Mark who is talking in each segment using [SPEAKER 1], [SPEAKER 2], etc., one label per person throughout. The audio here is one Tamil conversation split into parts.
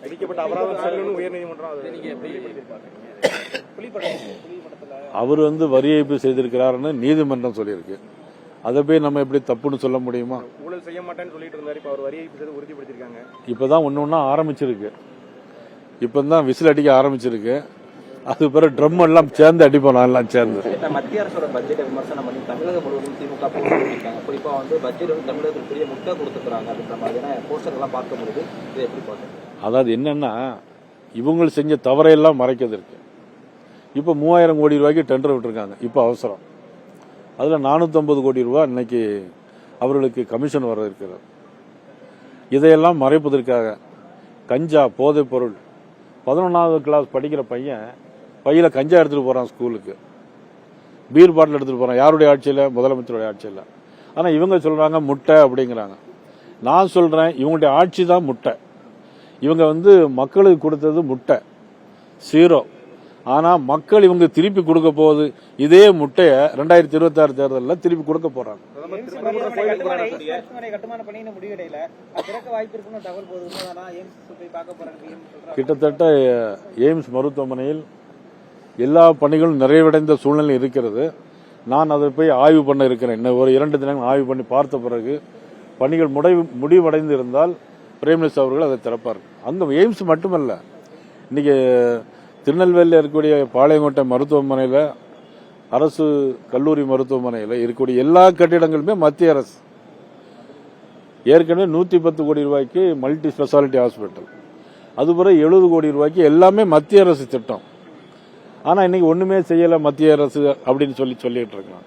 [SPEAKER 1] விதிக்கப்பட்ட அபராதம் செல்லுன்னு உயர்நீதிமன்றம்
[SPEAKER 2] அவர் வரி ஏய்ப்பு செய்திருக்கிறாருன்னு நீதிமன்றம் சொல்லியிருக்கு. அதை போய் நம்ம எப்படி தப்புன்னு சொல்ல முடியுமா?
[SPEAKER 1] ஊழல் செய்ய மாட்டேன்னு சொல்லிட்டு இருந்தாரு, இப்ப அவர் வரி ஏய்ப்பு செய்து உறுதிப்படுத்திருக்காங்க.
[SPEAKER 2] இப்பதான் ஒன்னொன்னா ஆரம்பிச்சிருக்கு. இப்பதான் விசில் அடிக்க ஆரம்பிச்சிருக்கு. அது பிறகு ட்ரம் எல்லாம் சேர்ந்து அடிப்போம், எல்லாம் சேர்ந்து.
[SPEAKER 3] மத்திய அரசோட பட்ஜெட்டை விமர்சனம் பண்ணி தமிழகம் முழுவதும் திமுக போட்டிருக்காங்க. குறிப்பா பட்ஜெட் தமிழகத்துக்கு பெரிய முட்டை கொடுத்துக்கிறாங்க அப்படின்ற மாதிரியான போஸ்டர் எல்லாம் பார்க்க முடியுது. இதை எப்படி பார்க்க?
[SPEAKER 2] அதாவது என்னன்னா, இவங்க செஞ்ச தவறையெல்லாம் மறைக்கிறதுக்கு இப்ப 3000 கோடி ரூபாய்க்கு டெண்டர் விட்டுருக்காங்க. இப்ப அவசரம். அதுல 450 கோடி ரூபாய் இன்னைக்கு அவர்களுக்கு கமிஷன் வர இருக்கிறது. இதையெல்லாம் மறைப்பதற்காக கஞ்சா போதைப் பொருள் 11வது கிளாஸ் படிக்கிற பையன் பையில கஞ்சா எடுத்துட்டு போறான் ஸ்கூலுக்கு. பீர் பாட்டில் எடுத்துட்டு போறான். யாருடைய ஆட்சியில? முதலமைச்சருடைய ஆட்சியில. ஆனா இவங்க சொல்றாங்க முட்டை அப்படிங்கிறாங்க. நான் சொல்றேன், இவங்களுடைய ஆட்சி தான் முட்டை. இவங்க மக்களுக்கு கொடுத்தது முட்டை 0. ஆனா மக்கள் இவங்க திருப்பி கொடுக்க போகுது இதே முட்டைய 2026 தேர்தலில் திருப்பி கொடுக்க போறாங்க. கிட்டத்தட்ட எய்ம்ஸ் மருத்துவமனையில் எல்லா பணிகளும் நிறைவடைந்த சூழ்நிலை இருக்கிறது. நான் அதை போய் ஆய்வு பண்ண இருக்கிறேன். இன்னும் ஒரு 2 தினங்கள் ஆய்வு பண்ணி பார்த்த பிறகு பணிகள் முடிவடைந்து இருந்தால் பிரைம் மினிஸ்டர் அவர்கள் அதை திறப்பார். அங்க எய்ம்ஸ் மட்டுமல்ல, இன்னைக்கு திருநெல்வேலியில் இருக்கக்கூடிய பாளையங்கோட்டை மருத்துவமனையில், அரசு கல்லூரி மருத்துவமனையில் இருக்கக்கூடிய எல்லா கட்டிடங்களுமே மத்திய அரசு. ஏற்கனவே 110 கோடி ரூபாய்க்கு மல்டி ஸ்பெஷாலிட்டி ஹாஸ்பிட்டல், அதுபோல 70 கோடி ரூபாய்க்கு எல்லாமே மத்திய அரசு திட்டம். ஆனா இன்னைக்கு ஒண்ணுமே செய்யல மத்திய அரசு அப்படின்னு சொல்லிட்டு இருக்காங்க.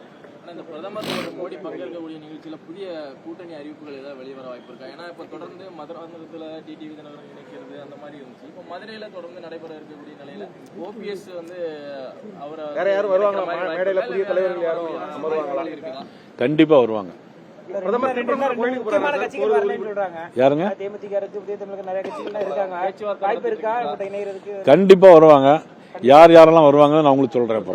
[SPEAKER 4] பிரதமர் மோடி பங்கேற்கக்கூடிய நிகழ்ச்சியில புதிய கூட்டணி அறிவிப்புகள் ஏதாவது வெளிவர வாய்ப்பு இருக்கா? ஏன்னா இப்ப தொடர்ந்து மதுராந்தகத்துல டிடிவி தினகரன் இணைக்கிறது அந்த மாதிரி இருந்துச்சு. இப்ப மதுரையில தொடர்ந்து நடைபெற இருக்கக்கூடிய நிலையில ஓபிஎஸ் அவரை
[SPEAKER 1] வேற யாரும் வருவாங்களா? மேடையில புதிய தலைவர்கள் யாரும் அமர்வாங்களா?
[SPEAKER 2] கண்டிப்பா வருவாங்க. யாருங்க? கண்டிப்பா வருவாங்க. யாரெல்லாம் வருவாங்கன்னு நான் உங்களுக்கு சொல்றேன்.